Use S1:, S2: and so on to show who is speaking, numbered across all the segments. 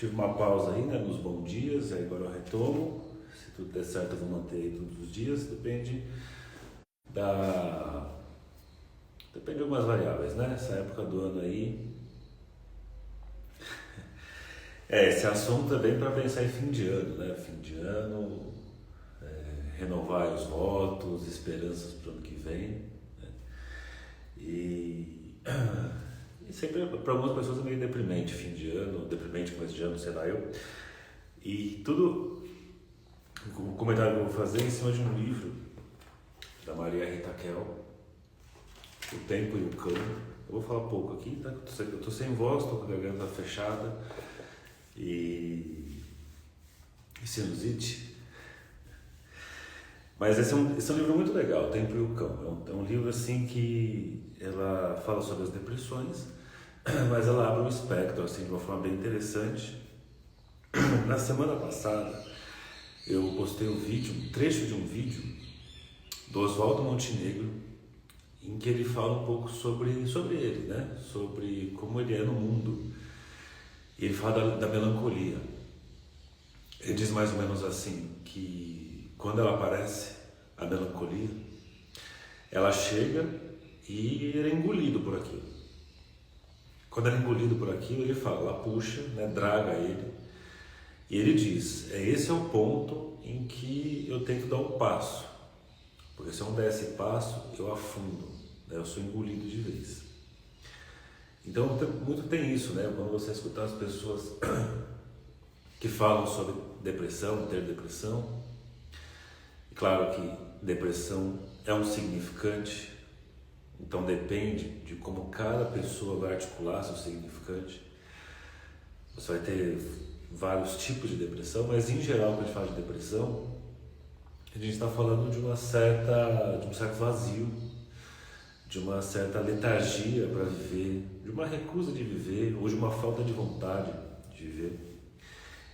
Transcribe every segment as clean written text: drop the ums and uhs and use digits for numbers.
S1: Tive uma pausa aí, né, nos bons dias, aí agora eu retomo. Se tudo der certo, eu vou manter aí todos os dias, da... depende de algumas variáveis, né? Essa época do ano aí. Esse assunto é bem para pensar em fim de ano, né? Fim de ano, renovar os votos, esperanças para o ano que vem. Né? E sempre, para algumas pessoas é meio deprimente fim de ano, deprimente começo de ano, sei lá eu. E tudo, o comentário que eu vou fazer é em cima de um livro da Maria Rita Kel, O Tempo e o Cão. Eu vou falar pouco aqui, tá? Eu tô sem voz, tô com a garganta fechada e sinusite. Mas esse é um livro muito legal, O Tempo e o Cão. É um livro assim que ela fala sobre as depressões, mas ela abre um espectro assim, de uma forma bem interessante. Na semana passada eu postei um trecho de um vídeo do Oswaldo Montenegro, em que ele fala um pouco sobre ele, né? Sobre como ele é no mundo. E ele fala da melancolia. Ele diz mais ou menos assim, que quando ela aparece, a melancolia, ela chega e ele é engolido por aquilo. Quando ele é engolido por aquilo, ele fala, ela puxa, né, draga ele. E ele diz, esse é o ponto em que eu tento dar um passo. Porque se eu não der esse passo, eu afundo, né, eu sou engolido de vez. Então, muito tem isso, né? Quando você escutar as pessoas que falam sobre depressão, ter depressão, claro que depressão é um significante, então depende de como cada pessoa vai articular seu significante. Você vai ter vários tipos de depressão, mas em geral, quando a gente fala de depressão, a gente está falando de um certo vazio, de uma certa letargia para viver, de uma recusa de viver ou de uma falta de vontade de viver.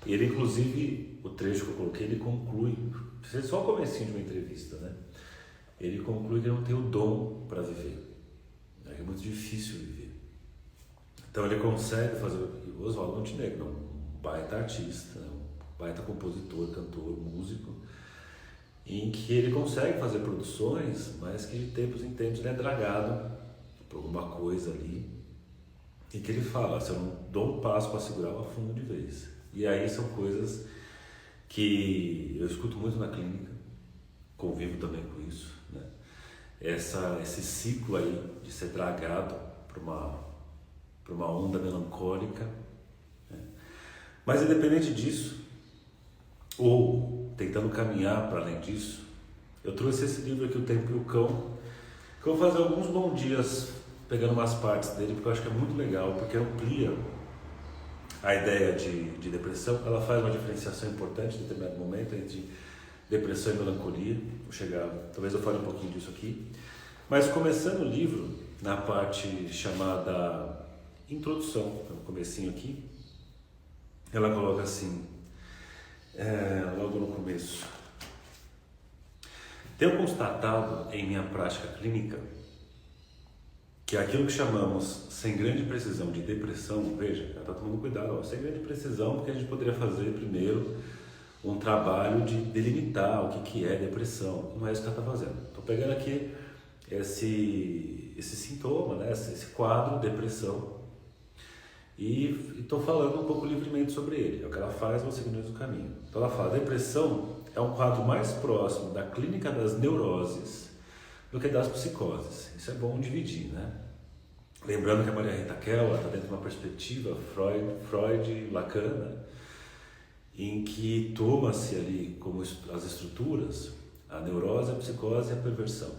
S1: E ele, inclusive, o trecho que eu coloquei, ele conclui, isso é só o comecinho de uma entrevista, né? Ele conclui que não tem o dom para viver, né? É muito difícil viver. Então ele consegue fazer, o Oswaldo Montenegro, um baita artista, um baita compositor, cantor, músico, em que ele consegue fazer produções, mas que de tempos em tempos ele é dragado por alguma coisa ali, e que ele fala, se eu não dou um passo para segurar, eu afundo de vez. E aí são coisas que eu escuto muito na clínica, convivo também com isso, né? Esse ciclo aí de ser dragado por uma onda melancólica, né? Mas independente disso, ou tentando caminhar para além disso, eu trouxe esse livro aqui, O Tempo e o Cão, que eu vou fazer alguns bons dias pegando umas partes dele, porque eu acho que é muito legal, porque amplia a ideia de depressão. Ela faz uma diferenciação importante em determinado momento entre depressão e melancolia. Talvez eu fale um pouquinho disso aqui. Mas começando o livro, na parte chamada introdução, no comecinho aqui, ela coloca assim, logo no começo: tenho constatado em minha prática clínica que aquilo que chamamos sem grande precisão de depressão, veja, ela está tomando cuidado, sem grande precisão, porque a gente poderia fazer primeiro um trabalho de delimitar o que é depressão. Não é isso que ela está fazendo. Estou pegando aqui esse sintoma, né? esse quadro, depressão, e estou falando um pouco livremente sobre ele. É o que ela faz, vou seguindo o caminho. Então ela fala, depressão é um quadro mais próximo da clínica das neuroses do que das psicoses. Isso é bom dividir, né? Lembrando que a Maria Rita Kel está dentro de uma perspectiva Freud-Lacana, em que toma-se ali como as estruturas a neurose, a psicose e a perversão.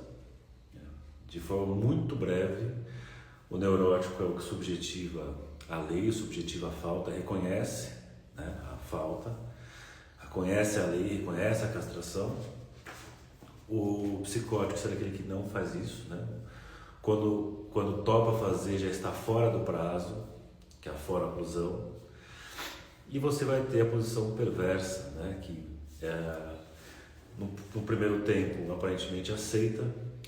S1: De forma muito breve, o neurótico é o que subjetiva a lei, subjetiva a falta, reconhece, né, a falta, reconhece a lei, reconhece a castração. O psicótico será aquele que não faz isso, né? Quando topa fazer, já está fora do prazo, que é a fora-clusão. E você vai ter a posição perversa, né? Que no primeiro tempo aparentemente aceita,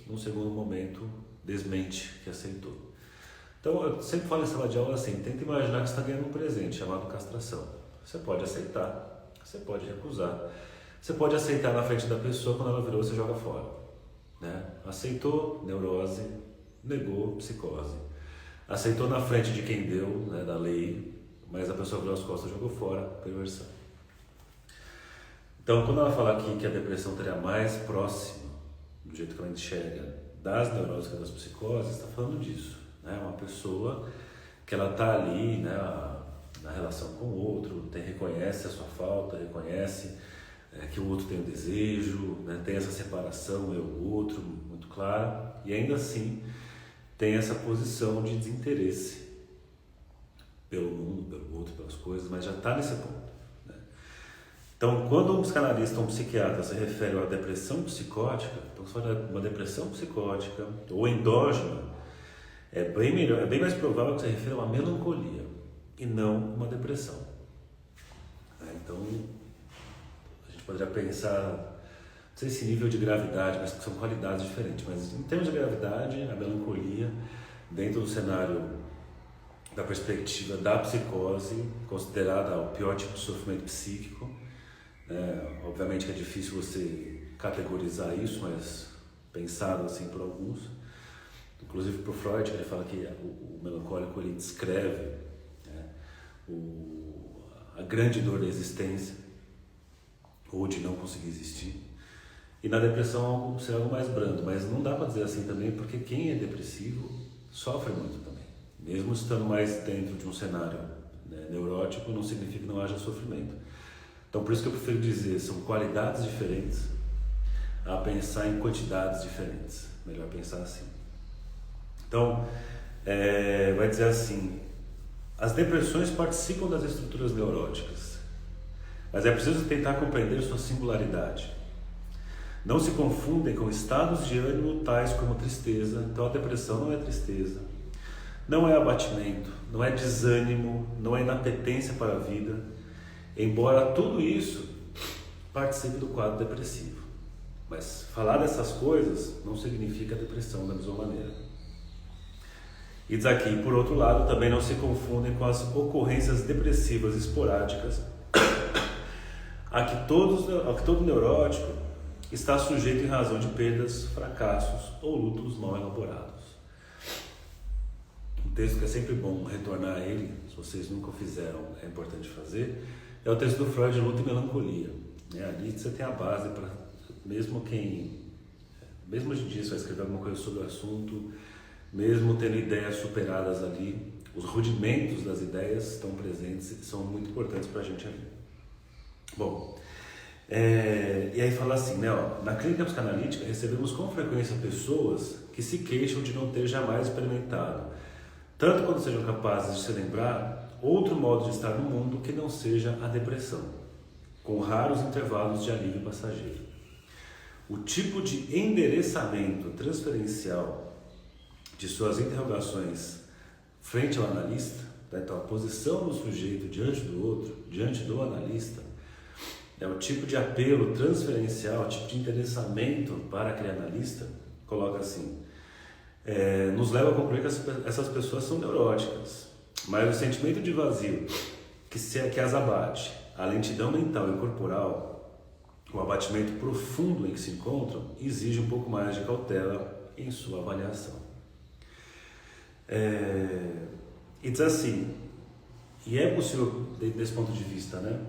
S1: no segundo momento desmente que aceitou. Então eu sempre falo em sala de aula assim, tenta imaginar que você está ganhando um presente chamado castração. Você pode aceitar, você pode recusar. Você pode aceitar na frente da pessoa, quando ela virou, você joga fora. Né? Aceitou, neurose, negou, psicose. Aceitou na frente de quem deu, né, da lei, mas a pessoa virou as costas e jogou fora, perversão. Então, quando ela fala aqui que a depressão teria mais próxima, do jeito que ela enxerga, das neuroses que das psicoses, está falando disso. Né? Uma pessoa que ela está ali, né, na relação com o outro, reconhece a sua falta, reconhece que o outro tem um desejo, né, tem essa separação, eu, o outro, muito clara, e ainda assim tem essa posição de desinteresse pelo mundo, pelo outro, pelas coisas, mas já está nesse ponto. Né? Então, quando um psicanalista ou um psiquiatra se refere a uma depressão psicótica, então se for uma depressão psicótica ou endógena, é bem mais provável que se refira a uma melancolia e não uma depressão. Então, a gente poderia pensar, não sei se nível de gravidade, mas que são qualidades diferentes, mas em termos de gravidade, a melancolia, dentro do cenário da perspectiva da psicose, considerada o pior tipo de sofrimento psíquico, obviamente que é difícil você categorizar isso, mas pensado assim por alguns, inclusive por Freud, ele fala que o melancólico ele descreve, né, a grande dor da existência ou de não conseguir existir, e na depressão ser algo mais brando, mas não dá para dizer assim também, porque quem é depressivo sofre muito também, mesmo estando mais dentro de um cenário, né, neurótico, não significa que não haja sofrimento. Então por isso que eu prefiro dizer, são qualidades diferentes a pensar em quantidades diferentes, melhor pensar assim. Então, vai dizer assim, as depressões participam das estruturas neuróticas, mas é preciso tentar compreender sua singularidade. Não se confundem com estados de ânimo tais como tristeza. Então a depressão não é tristeza, não é abatimento, não é desânimo, não é inapetência para a vida, embora tudo isso participe do quadro depressivo. Mas falar dessas coisas não significa depressão da mesma maneira. E diz aqui, por outro lado, também não se confundem com as ocorrências depressivas esporádicas a que todo neurótico está sujeito em razão de perdas, fracassos ou lutos mal elaborados. Um texto que é sempre bom retornar a ele, se vocês nunca o fizeram, é importante fazer, é o texto do Freud, Luta e Melancolia. Ali você tem a base para, mesmo hoje em dia você vai escrever alguma coisa sobre o assunto, mesmo tendo ideias superadas ali, os rudimentos das ideias estão presentes e são muito importantes para a gente ali. Bom, e aí fala assim, né, na clínica psicanalítica recebemos com frequência pessoas que se queixam de não ter jamais experimentado, tanto quando sejam capazes de se lembrar, outro modo de estar no mundo que não seja a depressão, com raros intervalos de alívio passageiro. O tipo de endereçamento transferencial de suas interrogações frente ao analista, então a posição do sujeito diante do outro, diante do analista, o tipo de apelo transferencial, o tipo de endereçamento para aquele analista, coloca assim, nos leva a concluir que essas pessoas são neuróticas, mas o sentimento de vazio que as abate, a lentidão mental e corporal, o abatimento profundo em que se encontram, exige um pouco mais de cautela em sua avaliação. E diz assim, e é possível, desse ponto de vista, né,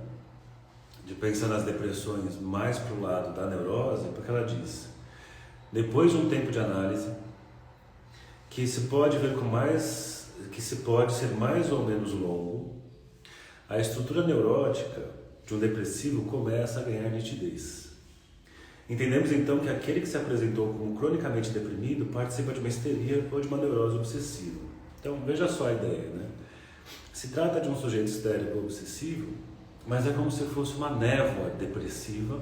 S1: de pensar nas depressões mais para o lado da neurose, porque ela diz, depois de um tempo de análise, que se pode ser mais ou menos longo, a estrutura neurótica de um depressivo começa a ganhar nitidez. Entendemos então que aquele que se apresentou como cronicamente deprimido participa de uma histeria ou de uma neurose obsessiva. Então veja só a ideia, né? Se trata de um sujeito histérico ou obsessivo, mas é como se fosse uma névoa depressiva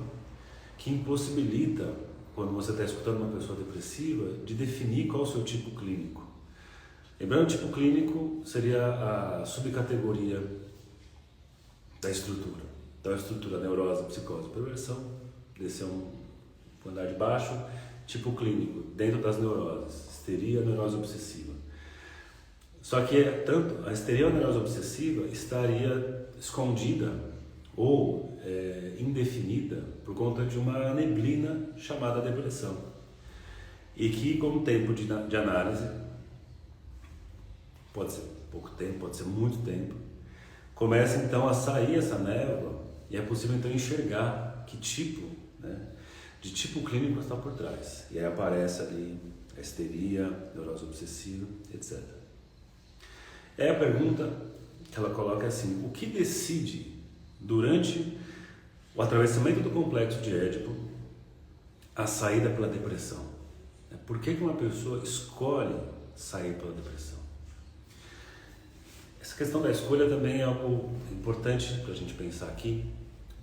S1: que impossibilita, quando você está escutando uma pessoa depressiva, de definir qual é o seu tipo clínico. Lembrando, o tipo clínico seria a subcategoria da estrutura. Então a estrutura neurose, psicose, perversão, descer um andar de baixo, tipo clínico, dentro das neuroses, histeria, neurose obsessiva. Só que tanto a histeria ou a neurose obsessiva estaria escondida ou indefinida por conta de uma neblina chamada depressão. E que, com o tempo de análise, pode ser pouco tempo, pode ser muito tempo, começa então a sair essa névoa e é possível então enxergar que tipo, de tipo clínico está por trás. E aí aparece ali a histeria, neurose obsessiva, etc. E aí a pergunta que ela coloca é assim: o que decide durante o atravessamento do complexo de Édipo a saída pela depressão? Por que uma pessoa escolhe sair pela depressão? Essa questão da escolha também é algo importante para a gente pensar aqui,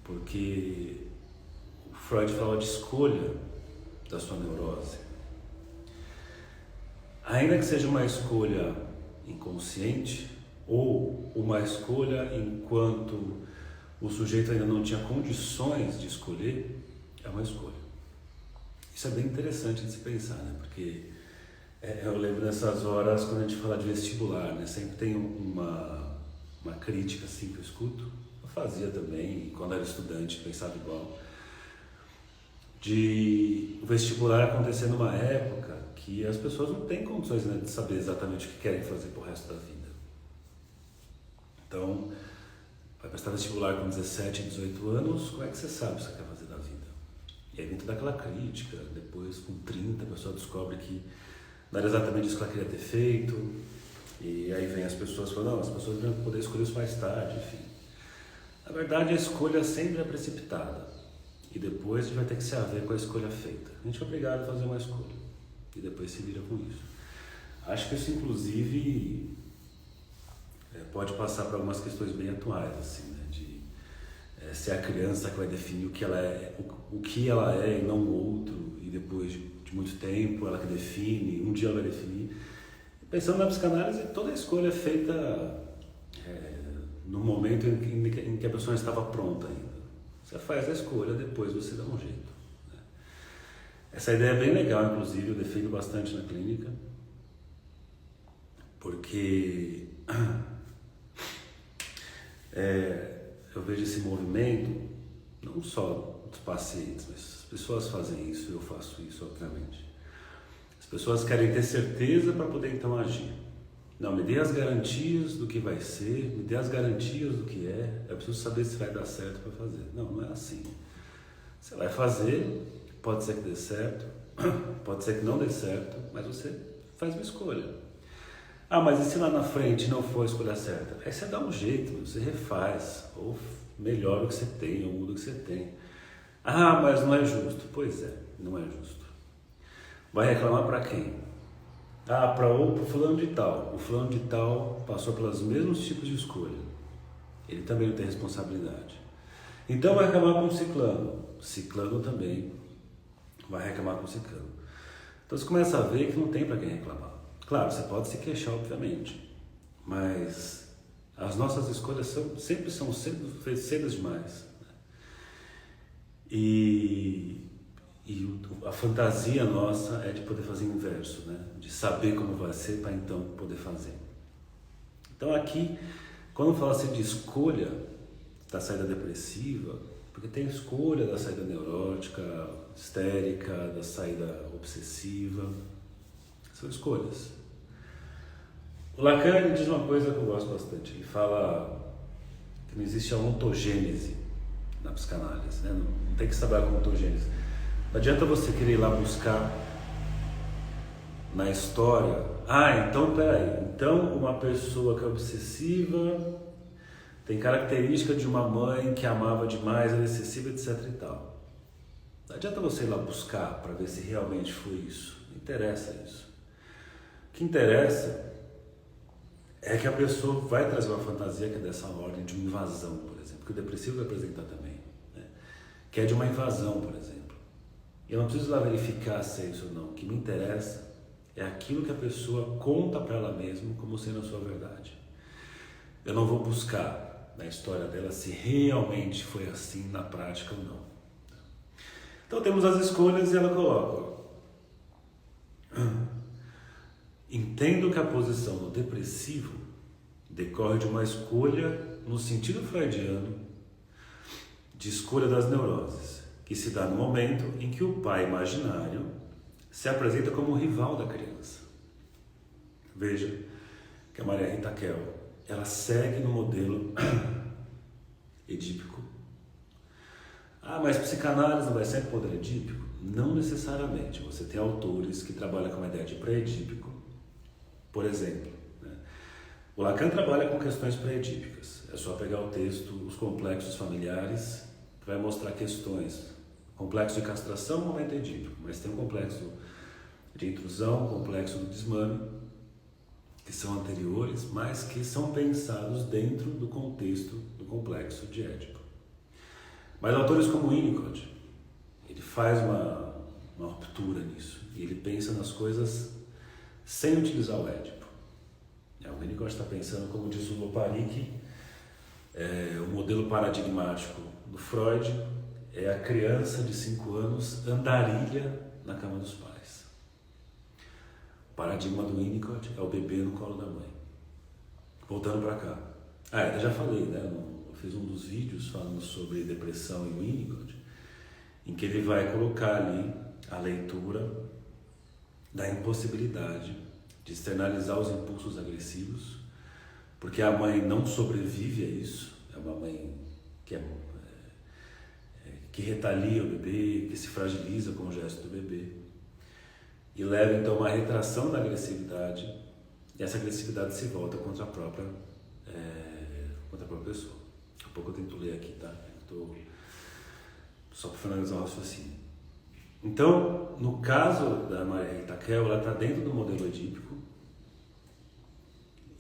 S1: porque o Freud fala de escolha da sua neurose. Ainda que seja uma escolha inconsciente ou uma escolha enquanto o sujeito ainda não tinha condições de escolher, é uma escolha. Isso é bem interessante de se pensar, porque eu lembro nessas horas quando a gente fala de vestibular, sempre tem uma crítica assim que eu escuto, eu fazia também, quando era estudante pensava igual, de o vestibular acontecer numa época que as pessoas não têm condições de saber exatamente o que querem fazer pro resto da vida. Então, vai prestar vestibular com 17, 18 anos, como é que você sabe o que você quer fazer da vida? E aí vem toda aquela crítica, depois com 30 a pessoa descobre que não era exatamente isso que ela queria ter feito, e aí vem as pessoas falando, não, as pessoas vão poder escolher isso mais tarde, enfim. Na verdade, a escolha sempre é precipitada, e depois a gente vai ter que se haver com a escolha feita. A gente é obrigado a fazer uma escolha, e depois se vira com isso. Acho que isso, inclusive, pode passar por algumas questões bem atuais, assim, de ser a criança que vai definir o que ela é e não o outro, e depois de muito tempo ela que define, um dia ela vai definir. Pensando na psicanálise, toda a escolha é feita no momento em que a pessoa estava pronta ainda. Você faz a escolha, depois você dá um jeito. Essa ideia é bem legal, inclusive, eu defendo bastante na clínica, porque eu vejo esse movimento, não só dos pacientes, mas as pessoas fazem isso, eu faço isso, obviamente. As pessoas querem ter certeza para poder então agir. Não, me dê as garantias do que vai ser, me dê as garantias do que eu preciso saber se vai dar certo para fazer. Não, não é assim. Você vai fazer, pode ser que dê certo, pode ser que não dê certo, mas você faz uma escolha. Ah, mas e se lá na frente não for a escolha certa? Aí você dá um jeito, você refaz, ou melhora o que você tem, ou muda o que você tem. Ah, mas não é justo. Pois é, não é justo. Vai reclamar para quem? Ah, para o fulano de tal. O fulano de tal passou pelos mesmos tipos de escolha. Ele também não tem responsabilidade. Então vai reclamar com o ciclano. Ciclano também vai reclamar com o ciclano. Então você começa a ver que não tem para quem reclamar. Claro, você pode se queixar, obviamente, mas as nossas escolhas sempre são cedas demais. E a fantasia nossa é de poder fazer o inverso, de saber como vai ser para então poder fazer. Então aqui, quando fala-se de escolha da saída depressiva, porque tem escolha da saída neurótica, histérica, da saída obsessiva, são escolhas. O Lacan diz uma coisa que eu gosto bastante, ele fala que não existe a ontogênese na psicanálise, não tem que trabalhar com ontogênese. Não adianta você querer ir lá buscar na história, então peraí, então uma pessoa que é obsessiva tem característica de uma mãe que amava demais, era excessiva, etc e tal. Não adianta você ir lá buscar para ver se realmente foi isso, não interessa isso. O que interessa é que a pessoa vai trazer uma fantasia que é dessa ordem de uma invasão, por exemplo, que o depressivo vai apresentar também, que é de uma invasão, por exemplo. Eu não preciso lá verificar se é isso ou não. O que me interessa é aquilo que a pessoa conta para ela mesma como sendo a sua verdade. Eu não vou buscar na história dela se realmente foi assim na prática ou não. Então temos as escolhas e ela coloca: entendo que a posição do depressivo decorre de uma escolha no sentido freudiano de escolha das neuroses, que se dá no momento em que o pai imaginário se apresenta como o rival da criança. Veja que a Maria Rita Kell, ela segue no modelo edípico. Mas psicanálise não vai ser poder edípico? Não necessariamente. Você tem autores que trabalham com uma ideia de pré-edípico, por exemplo. O Lacan trabalha com questões pré-edípicas. É só pegar o texto, os complexos familiares, que vai mostrar questões. Complexo de castração, momento edípico, mas tem um complexo de intrusão, complexo do desmame, que são anteriores, mas que são pensados dentro do contexto do complexo de Édipo. Mas autores como Winnicott, ele faz uma ruptura nisso, e ele pensa nas coisas sem utilizar o Édipo. O Winnicott está pensando, como diz o Loparik, o modelo paradigmático do Freud é a criança de 5 anos andarilha na cama dos pais. O paradigma do Winnicott é o bebê no colo da mãe. Voltando para cá. Eu já falei, né? Eu fiz um dos vídeos falando sobre depressão em Winnicott, em que ele vai colocar ali a leitura da impossibilidade de externalizar os impulsos agressivos, porque a mãe não sobrevive a isso. É uma mãe que retalia o bebê, que se fragiliza com o gesto do bebê, e leva então a uma retração da agressividade, e essa agressividade se volta contra a própria pessoa. Daqui a pouco eu tento ler aqui, tá? Só para finalizar o raciocínio. Então, no caso da Maria Rita Kell, ela está dentro do modelo edípico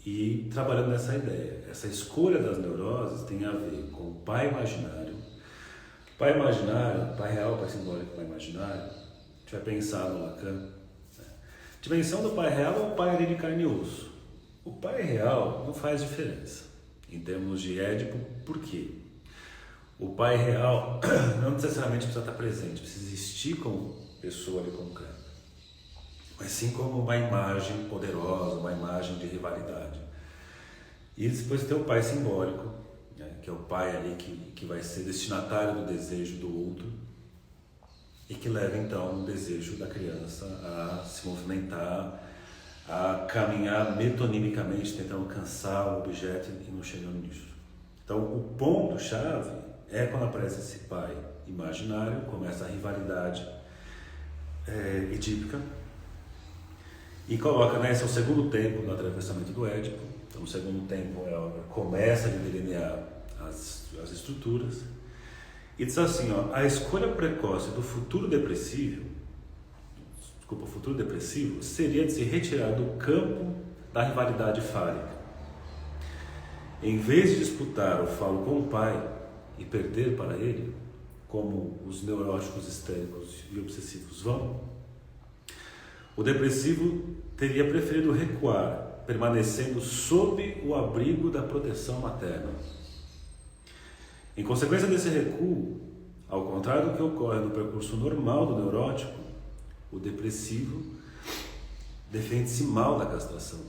S1: e trabalhando nessa ideia. Essa escolha das neuroses tem a ver com o pai imaginário. Pai imaginário, pai real, pai simbólico, pai imaginário. A gente vai pensar no Lacan. A dimensão do pai real é o pai ali de carne e osso. O pai real não faz diferença em termos de Édipo. Por quê? O pai real não necessariamente precisa estar presente, precisa existir como pessoa ali concreta, mas sim como uma imagem poderosa, uma imagem de rivalidade. E depois tem o pai simbólico, né, que é o pai ali que vai ser destinatário do desejo do outro e que leva então o desejo da criança a se movimentar, a caminhar metonimicamente, tentando alcançar o objeto e não chegando nisso. Então o ponto-chave é quando aparece esse pai imaginário, começa a rivalidade edípica e coloca, esse é o segundo tempo do atravessamento do Édipo. Então o segundo tempo começa a delinear as estruturas e diz assim, a escolha precoce do futuro depressivo seria de se retirar do campo da rivalidade fálica. Em vez de disputar o falo com o pai e perder para ele, como os neuróticos histéricos e obsessivos vão, o depressivo teria preferido recuar, permanecendo sob o abrigo da proteção materna. Em consequência desse recuo, ao contrário do que ocorre no percurso normal do neurótico, o depressivo defende-se mal da castração,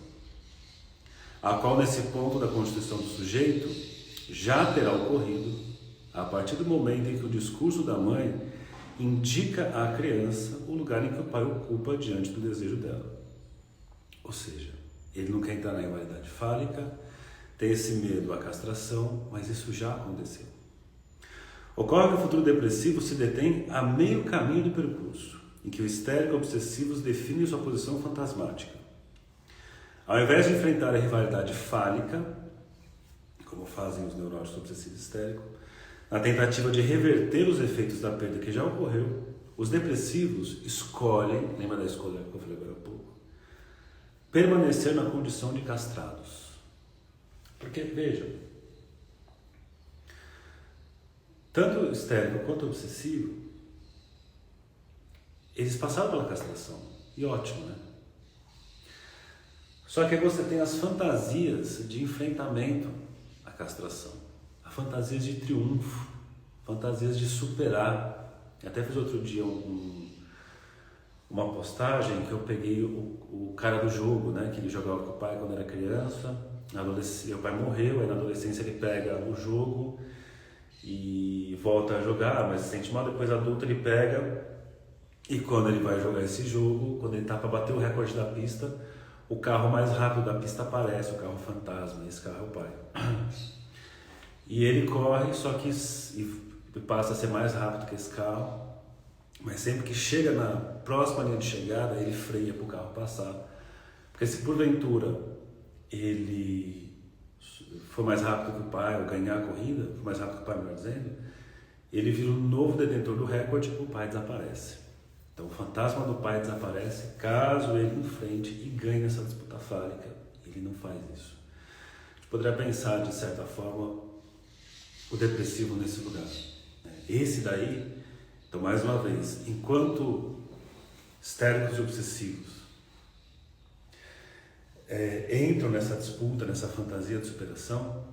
S1: a qual nesse ponto da constituição do sujeito já terá ocorrido a partir do momento em que o discurso da mãe indica à criança o lugar em que o pai ocupa diante do desejo dela. Ou seja, ele não quer entrar na rivalidade fálica, tem esse medo à castração, mas isso já aconteceu. Ocorre que o futuro depressivo se detém a meio caminho do percurso, em que o histérico obsessivos define sua posição fantasmática. Ao invés de enfrentar a rivalidade fálica, como fazem os neuróticos obsessivos histéricos, na tentativa de reverter os efeitos da perda que já ocorreu, os depressivos escolhem, lembra da escolha que eu falei agora há pouco, permanecer na condição de castrados. Porque, veja, tanto o histérico quanto o obsessivo, eles passaram pela castração, e ótimo, né? Só que aí você tem as fantasias de enfrentamento à castração, as fantasias de triunfo, fantasias de superar. Eu até fiz outro dia uma postagem que eu peguei o cara do jogo, né? Que ele jogava com o pai quando era criança, Meu pai morreu, aí na adolescência ele pega o jogo e volta a jogar, mas se sente mal. Depois adulto ele pega, e quando ele vai jogar esse jogo, quando ele tá para bater o recorde da pista, o carro mais rápido da pista aparece, o carro fantasma, esse carro é o pai. E ele corre, só que passa a ser mais rápido que esse carro, mas sempre que chega na próxima linha de chegada, ele freia para o carro passar. Porque se porventura ele for mais rápido que o pai, ou ganhar a corrida, for mais rápido que o pai, melhor dizendo, ele vira o novo detentor do recorde, o pai desaparece. Então o fantasma do pai desaparece caso ele enfrente e ganhe essa disputa fálica. Ele não faz isso. A gente poderia pensar, de certa forma, o depressivo nesse lugar. Esse daí, então mais uma vez, enquanto histéricos e obsessivos entram nessa disputa, nessa fantasia de superação,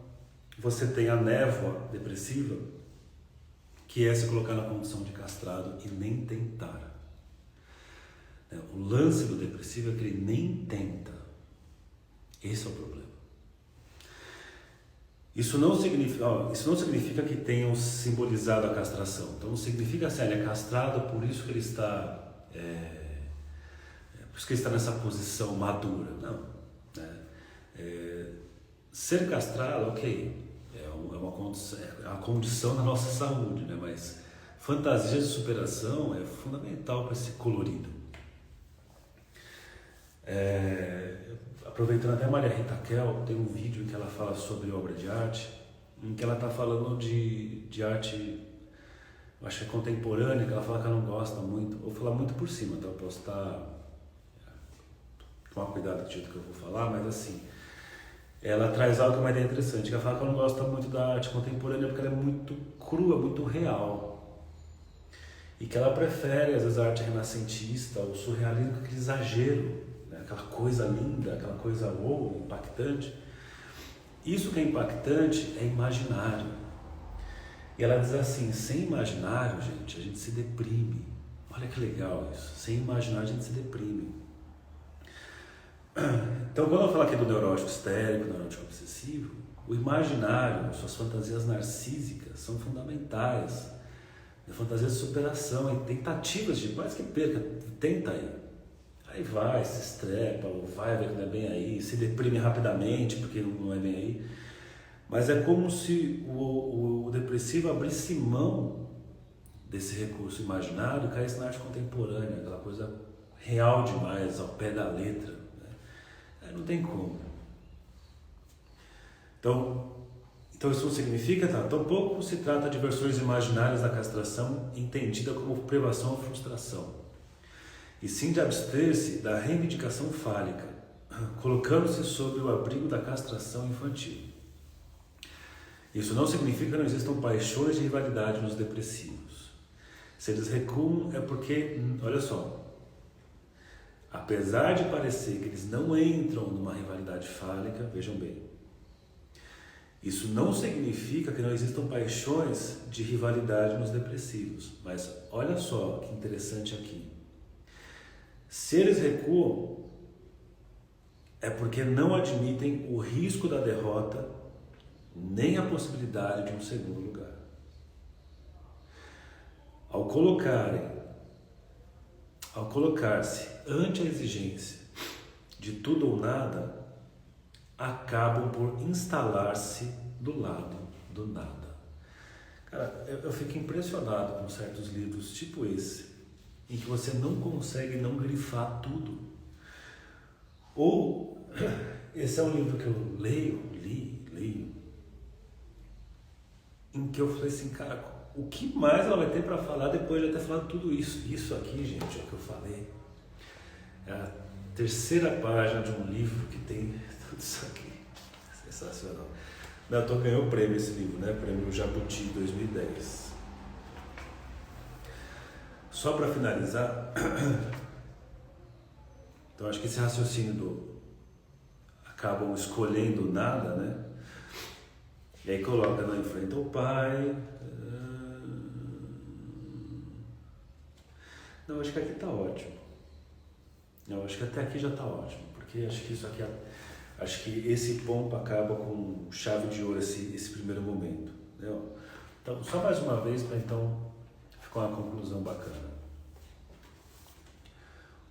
S1: você tem a névoa depressiva, que é se colocar na condição de castrado e nem tentar. O lance do depressivo é que ele nem tenta. Esse é o problema. Isso não significa que tenham simbolizado a castração. Então não significa assim, ele é castrado, por isso que ele está por isso que ele está nessa posição madura. Não. Ser castrado, ok, é uma condição da nossa saúde, né? Mas fantasia de superação é fundamental para esse colorido. Aproveitando até a Maria Rita Kell, tem um vídeo em que ela fala sobre obra de arte, em que ela está falando de arte, eu acho que é contemporânea, que ela fala que ela não gosta muito, vou falar muito por cima, então eu posso tomar cuidado com o jeito que eu vou falar, mas assim, ela traz algo que é uma ideia interessante, que ela fala que ela não gosta muito da arte contemporânea porque ela é muito crua, muito real, e que ela prefere às vezes a arte renascentista, o surrealismo, aquele exagero, aquela coisa linda, aquela coisa impactante. Isso que é impactante é imaginário. E ela diz assim, sem imaginário, gente, a gente se deprime. Olha que legal isso. Sem imaginário a gente se deprime. Então quando eu falo aqui do neurótico histérico, neurótico obsessivo, o imaginário, suas fantasias narcísicas são fundamentais. Fantasias de superação e tentativas de, mais que perca, tenta aí. Aí vai, se estrepa, ou vai ver que não é bem aí, se deprime rapidamente porque não é bem aí. Mas é como se o depressivo abrisse mão desse recurso imaginário e caísse na arte contemporânea, aquela coisa real demais, ao pé da letra. Né? Aí não tem como. Então isso não significa, tampouco se trata de versões imaginárias da castração entendida como privação ou frustração, e sim de abster-se da reivindicação fálica, colocando-se sob o abrigo da castração infantil. Isso não significa que não existam paixões de rivalidade nos depressivos. Se eles recuam é porque, olha só, apesar de parecer que eles não entram numa rivalidade fálica, vejam bem, isso não significa que não existam paixões de rivalidade nos depressivos. Mas olha só que interessante aqui. Se eles recuam, é porque não admitem o risco da derrota, nem a possibilidade de um segundo lugar. Ao colocar-se ante a exigência de tudo ou nada, acabam por instalar-se do lado do nada. Cara, eu fico impressionado com certos livros tipo esse, em que você não consegue não grifar tudo. Ou, esse é um livro que eu leio, em que eu falei assim, cara, o que mais ela vai ter para falar depois de eu ter falado tudo isso? Isso aqui, gente, é o que eu falei. É a terceira página de um livro que tem tudo isso aqui. Sensacional. Milton ganhou o prêmio esse livro, né? Prêmio Jabuti 2010. Só para finalizar, então acho que esse raciocínio acabam escolhendo nada, né? E aí coloca, não enfrenta o pai. Não, acho que aqui está ótimo. Eu acho que até aqui já está ótimo, porque acho que isso aqui Acho que esse ponto acaba com chave de ouro esse primeiro momento. Entendeu? Então, só mais uma vez para então ficar uma conclusão bacana.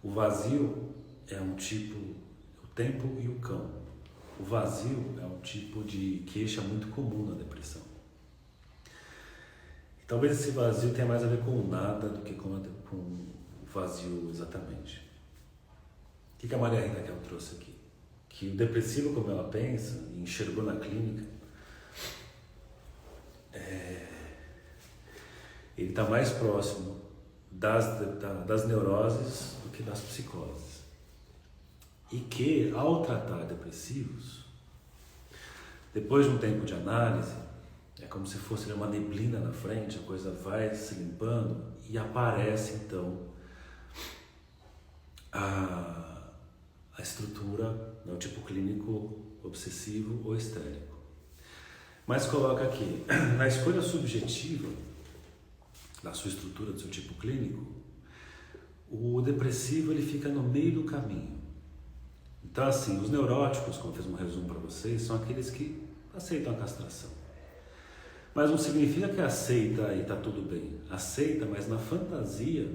S1: O vazio é um tipo, o tempo e o cão. O vazio é um tipo de queixa muito comum na depressão. E talvez esse vazio tenha mais a ver com o nada do que com o vazio exatamente. O que a Maria Rita Kel trouxe aqui? Que o depressivo, como ela pensa e enxergou na clínica, ele está mais próximo das neuroses do que das psicoses. E que, ao tratar depressivos, depois de um tempo de análise, é como se fosse uma neblina na frente, a coisa vai se limpando e aparece então a estrutura, o tipo clínico obsessivo ou histérico. Mas coloca aqui, na escolha subjetiva da sua estrutura, do seu tipo clínico, o depressivo ele fica no meio do caminho. Então assim, os neuróticos, como eu fiz um resumo para vocês, são aqueles que aceitam a castração. Mas não significa que aceita e está tudo bem. Aceita, mas na fantasia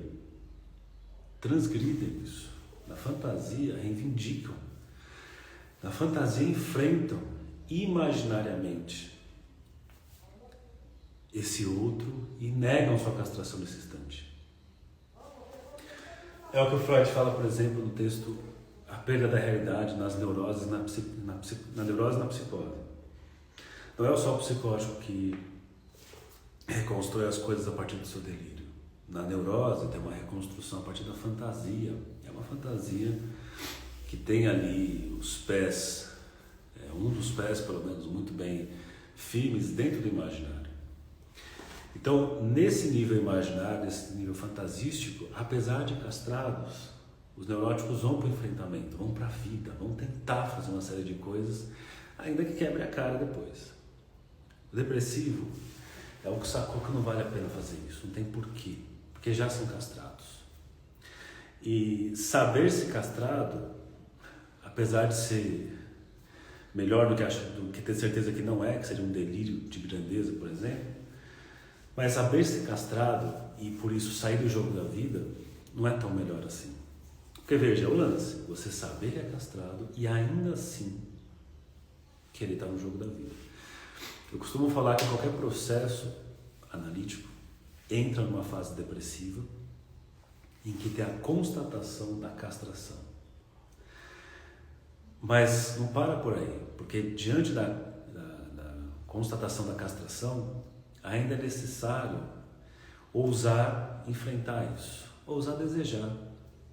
S1: transgridem isso. Na fantasia reivindicam. Na fantasia enfrentam imaginariamente esse outro e negam sua castração nesse instante. É o que o Freud fala, por exemplo, no texto A Perda da Realidade nas Neuroses, na neurose e na psicose. Não é só o psicótico que reconstrói as coisas a partir do seu delírio. Na neurose tem uma reconstrução a partir da fantasia. É uma fantasia que tem ali os pés, um dos pés pelo menos muito bem firmes dentro do imaginário. Então, nesse nível imaginário, nesse nível fantasístico, apesar de castrados, os neuróticos vão para o enfrentamento, vão para a vida, vão tentar fazer uma série de coisas, ainda que quebre a cara depois. O depressivo é o que sacou que não vale a pena fazer isso, não tem porquê, porque já são castrados. E saber-se castrado, apesar de ser melhor do que ter certeza que não é, que seria um delírio de grandeza, por exemplo, mas saber-se castrado e por isso sair do jogo da vida não é tão melhor assim. Porque veja, é o lance, você saber que é castrado e ainda assim querer estar no jogo da vida. Eu costumo falar que qualquer processo analítico entra numa fase depressiva em que tem a constatação da castração. Mas não para por aí, porque diante da constatação da castração, ainda é necessário ousar enfrentar isso, ousar desejar.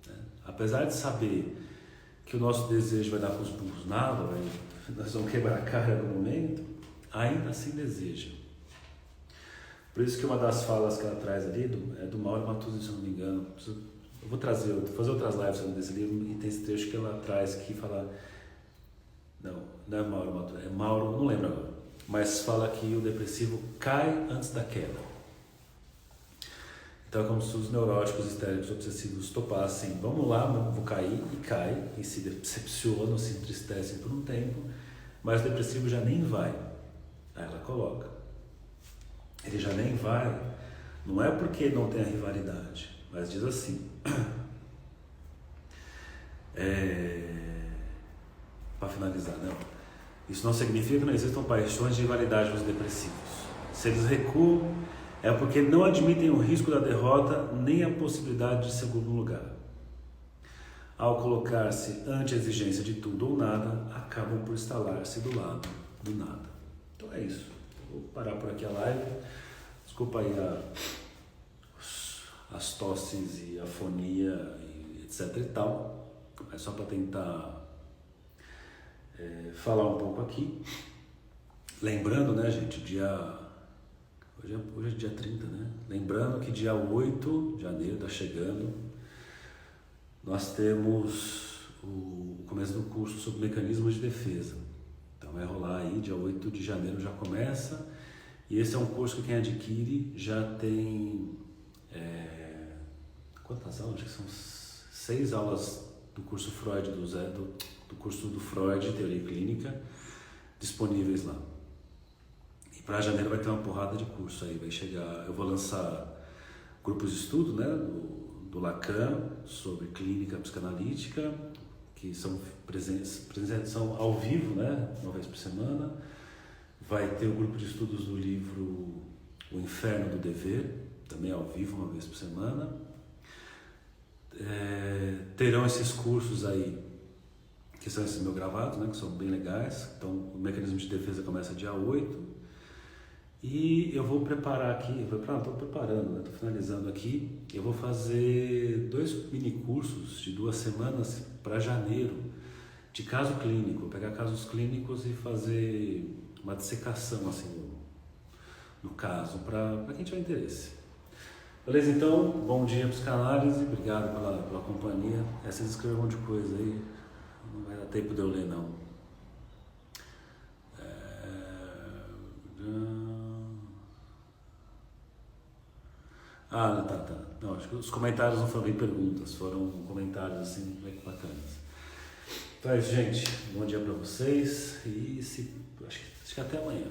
S1: Né? Apesar de saber que o nosso desejo vai dar com os burros na água, nós vamos quebrar a cara no momento, ainda assim deseja. Por isso que uma das falas que ela traz ali é do Mauro Matuzzi, se eu não me engano. Eu vou fazer outras lives sobre esse livro e tem esse trecho que ela traz que fala... Não é Mauro Matuzzi, é Mauro, não lembro agora. Mas fala que o depressivo cai antes da queda. Então é como se os neuróticos, histéricos, obsessivos topassem, vamos lá, vou cair, e cai, e se decepcionam, se entristecem por um tempo, mas o depressivo já nem vai. Aí ela coloca. Ele já nem vai, não é porque não tem a rivalidade, mas diz assim, para finalizar, não. Isso não significa que não existam paixões de rivalidade nos depressivos. Se eles recuam, é porque não admitem o risco da derrota nem a possibilidade de segundo lugar. Ao colocar-se ante a exigência de tudo ou nada, acabam por instalar-se do lado do nada. Então é isso. Vou parar por aqui a live. Desculpa aí as tosses e a afonia, e etc e tal. É só para tentar falar um pouco aqui. Lembrando, né, gente, hoje é dia 30, né? Lembrando que dia 8 de janeiro está chegando. Nós temos o começo do curso sobre mecanismos de defesa. Então vai rolar aí, dia 8 de janeiro já começa. E esse é um curso que quem adquire já tem... quantas aulas? Acho que são 6 aulas do curso Freud do do curso do Freud, Teoria Clínica, disponíveis lá. E para janeiro vai ter uma porrada de curso aí, vai chegar, eu vou lançar grupos de estudo, né, do Lacan, sobre clínica psicanalítica, que são são ao vivo, né, uma vez por semana. Vai ter o grupo de estudos do livro O Inferno do Dever, também ao vivo, uma vez por semana. Terão esses cursos aí, que são esses meus gravados, né, que são bem legais. Então, o Mecanismo de Defesa começa dia 8. E eu vou preparar aqui, estou preparando, né, estou finalizando aqui. Eu vou fazer 2 mini cursos de 2 semanas para janeiro, de caso clínico. Vou pegar casos clínicos e fazer uma dissecação assim, no caso, para quem tiver interesse. Beleza? Então, bom dia psicanálise, obrigado pela companhia. Vocês escreveram um monte de coisa aí, não vai dar tempo de eu ler não. Tá. Não, acho que os comentários não foram bem perguntas, foram comentários assim, bem bacanas. Então é isso, gente. Bom dia pra vocês e acho que até amanhã.